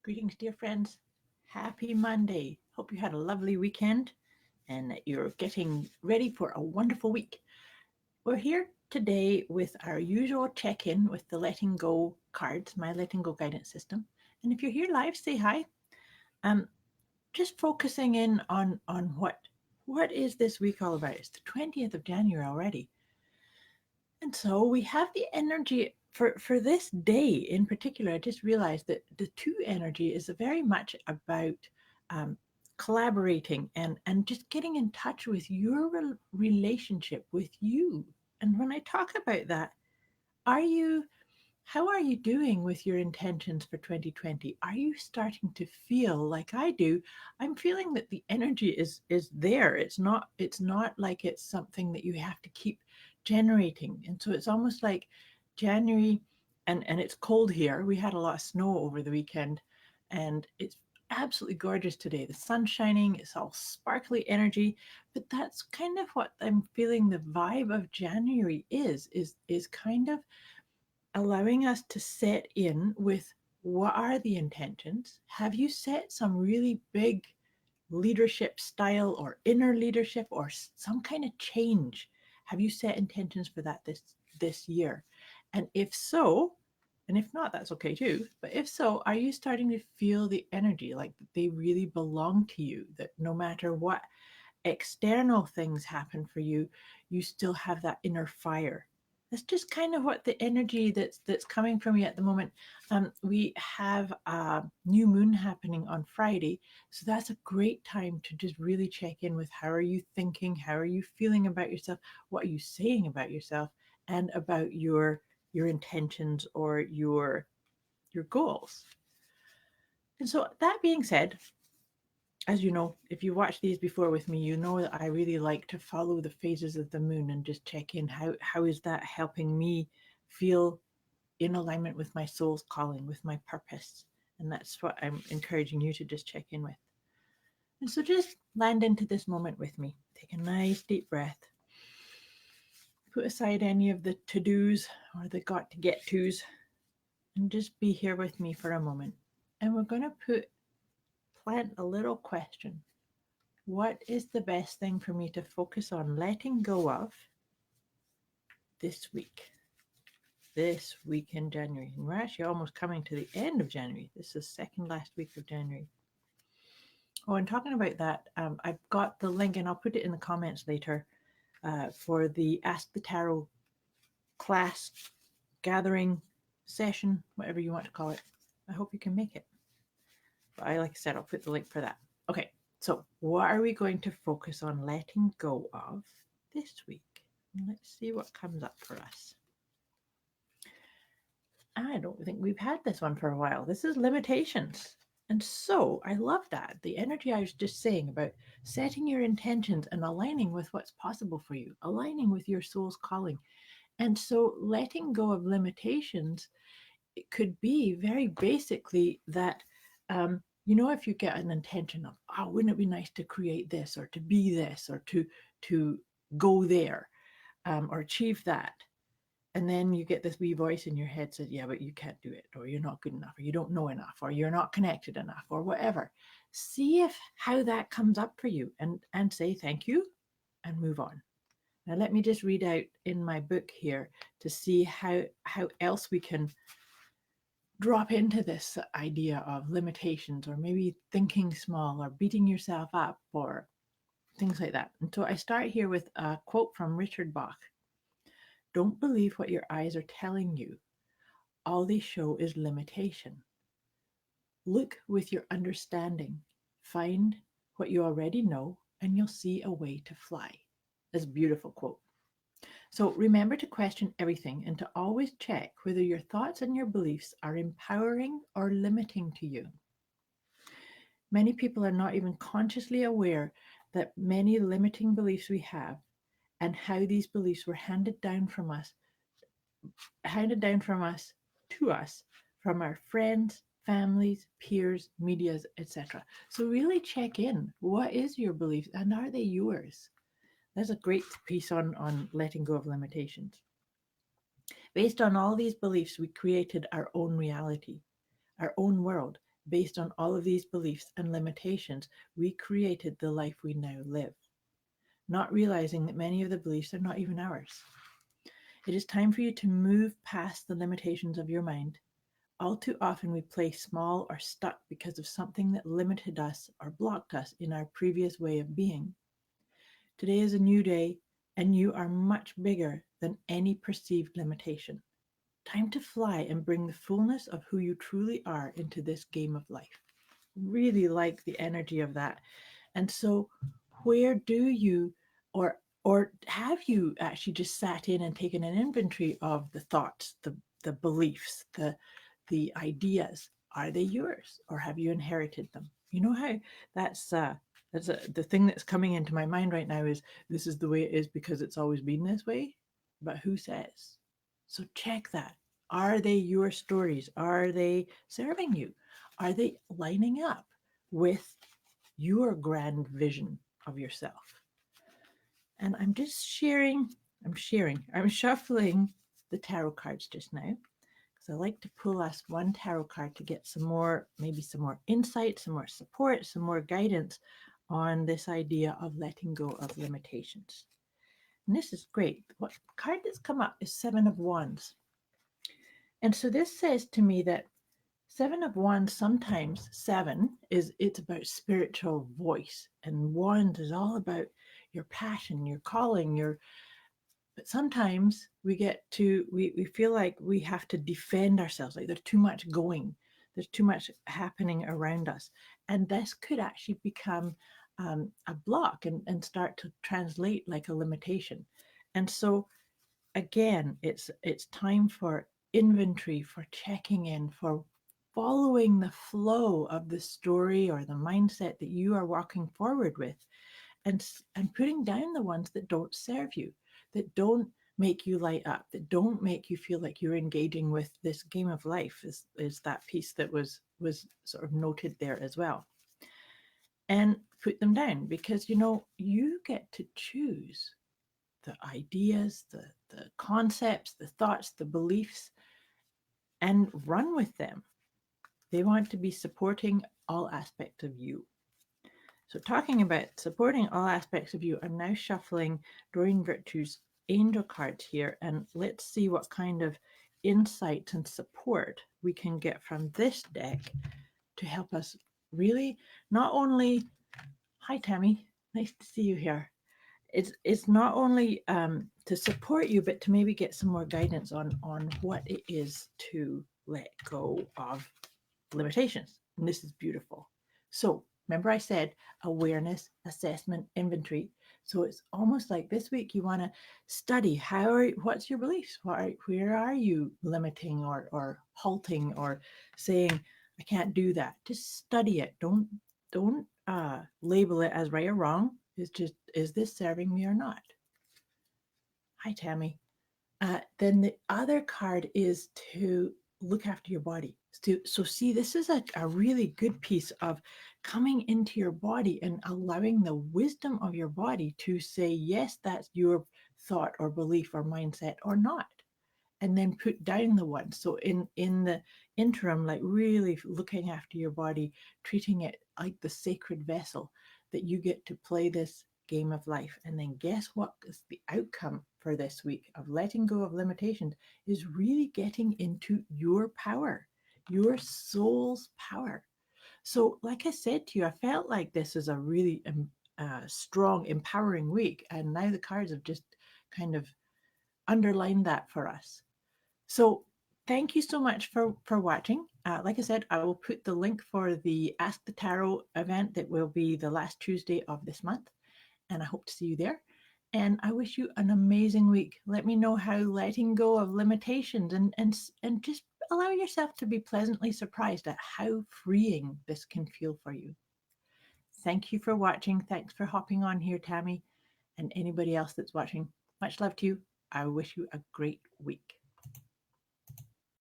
Greetings, dear friends. Happy Monday. Hope you had a lovely weekend and that you're getting ready for a wonderful week. We're here today with our usual check in with the Letting Go cards, my Letting Go guidance system. And if you're here live, say hi. Um, just focusing in on what is this week all about? It's the 20th of January already. And so we have the energy for this day in particular. I just realized that the two energy is very much about um, collaborating and just getting in touch with your relationship with you. And when I talk about that, are you how are you doing with your intentions for 2020? Are you starting to feel like I do? I'm feeling that the energy is there. It's not like it's something that you have to keep generating. And so it's almost like January and it's cold here. We had a lot of snow over the weekend and it's absolutely gorgeous today. The sun's shining, it's all sparkly energy, but that's kind of what I'm feeling the vibe of January is kind of allowing us to set in with what are the intentions? Have you set some really big leadership style or inner leadership or some kind of change? Have you set intentions for that this year? And if so, and if not, that's okay too. But if so, are you starting to feel the energy like they really belong to you? That no matter what external things happen for you, you still have that inner fire. That's just kind of what the energy that's coming from you at the moment. We have a new moon happening on Friday, so that's a great time to just really check in with how are you thinking, how are you feeling about yourself, what are you saying about yourself, and about your intentions or your goals. And so that being said, as you know, if you watched these before with me, you know that I really like to follow the phases of the moon and just check in how is that helping me feel in alignment with my soul's calling, with my purpose. And that's what I'm encouraging you to just check in with. And so just land into this moment with me. Take a nice deep breath. Put aside any of the to-dos or the got to get tos and just be here with me for a moment. And we're going to plant a little question. What is the best thing for me to focus on letting go of this week? This week in January. And we're actually almost coming to the end of January. This is second last week of January. Oh, and talking about that, I've got the link and I'll put it in the comments later for the Ask the Tarot class, gathering, session, whatever you want to call it. I hope you can make it. But like I said, I'll put the link for that. Okay, so what are we going to focus on letting go of this week? Let's see what comes up for us. I don't think we've had this one for a while. This is limitations. And so I love that. The energy I was just saying about setting your intentions and aligning with what's possible for you, aligning with your soul's calling. And so letting go of limitations, it could be very basically that, if you get an intention of, oh, wouldn't it be nice to create this or to be this or to go there or achieve that, and then you get this wee voice in your head says, yeah, but you can't do it, or you're not good enough, or you don't know enough, or you're not connected enough, or whatever. See if how that comes up for you and say thank you and move on. Now let me just read out in my book here to see how else we can drop into this idea of limitations or maybe thinking small or beating yourself up or things like that. And so I start here with a quote from Richard Bach. Don't believe what your eyes are telling you. All they show is limitation. Look with your understanding. Find what you already know, and you'll see a way to fly. That's a beautiful quote. So remember to question everything and to always check whether your thoughts and your beliefs are empowering or limiting to you. Many people are not even consciously aware that many limiting beliefs we have and how these beliefs were handed down from us to us from our friends, families, peers, medias, etc. So really check in. What is your belief and are they yours? That's a great piece on letting go of limitations. Based on all these beliefs, we created our own reality, our own world. based on all of these beliefs and limitations, we created the life we now live, not realizing that many of the beliefs are not even ours. It is time for you to move past the limitations of your mind. All too often, we play small or stuck because of something that limited us or blocked us in our previous way of being. Today is a new day, and you are much bigger than any perceived limitation. Time to fly and bring the fullness of who you truly are into this game of life. Really like the energy of that. And so, where do you, or have you actually just sat in and taken an inventory of the thoughts, the beliefs, the ideas? Are they yours, or have you inherited them? You know how that's the thing that's coming into my mind right now is this is the way it is because it's always been this way, but who says? So check that. Are they your stories? Are they serving you? Are they lining up with your grand vision of yourself? And I'm shuffling the tarot cards just now because I like to pull us one tarot card to get some more, maybe some more insight, some more support, some more guidance on this idea of letting go of limitations. And this is great. What card that's come up is Seven of Wands. And so this says to me that Seven of Wands, sometimes seven is it's about spiritual voice, and Wands is all about your passion, your calling, your but sometimes we feel like we have to defend ourselves, like there's too much going, there's too much happening around us. And this could actually become a block and start to translate like a limitation. And so again, it's time for inventory, for checking in, for following the flow of the story or the mindset that you are walking forward with, and putting down the ones that don't serve you, that don't make you light up, that don't make you feel like you're engaging with this game of life, is that piece that was sort of noted there as well. And put them down, because you get to choose the ideas, the concepts, the thoughts, the beliefs, and run with them. They want to be supporting all aspects of you. So, talking about supporting all aspects of you, I'm now shuffling Doreen Virtue's angel cards here, and let's see what kind of insight and support we can get from this deck to help us really not only. Hi, Tammy. Nice to see you here. It's not only to support you, but to maybe get some more guidance on what it is to let go of limitations. And this is beautiful. So remember I said awareness, assessment, inventory. So it's almost like this week you want to study what's your beliefs? Where are you limiting or halting or saying I can't do that? Just study it. Don't label it as right or wrong. It's just, is this serving me or not? Hi, Tammy. Then the other card is to look after your body. So see, this is a really good piece of coming into your body and allowing the wisdom of your body to say, yes, that's your thought or belief or mindset or not. And then put down the one. So in the interim, like really looking after your body, treating it like the sacred vessel that you get to play this game of life. And then guess what is the outcome for this week of letting go of limitations is really getting into your power, your soul's power. So, like I said to you, I felt like this is a really strong, empowering week. And now the cards have just kind of underlined that for us. So thank you so much for watching. Like I said, I will put the link for the Ask the Tarot event that will be the last Tuesday of this month, and I hope to see you there. And I wish you an amazing week. Let me know how letting go of limitations and just allow yourself to be pleasantly surprised at how freeing this can feel for you. Thank you for watching. Thanks for hopping on here, Tammy, and anybody else that's watching. Much love to you. I wish you a great week.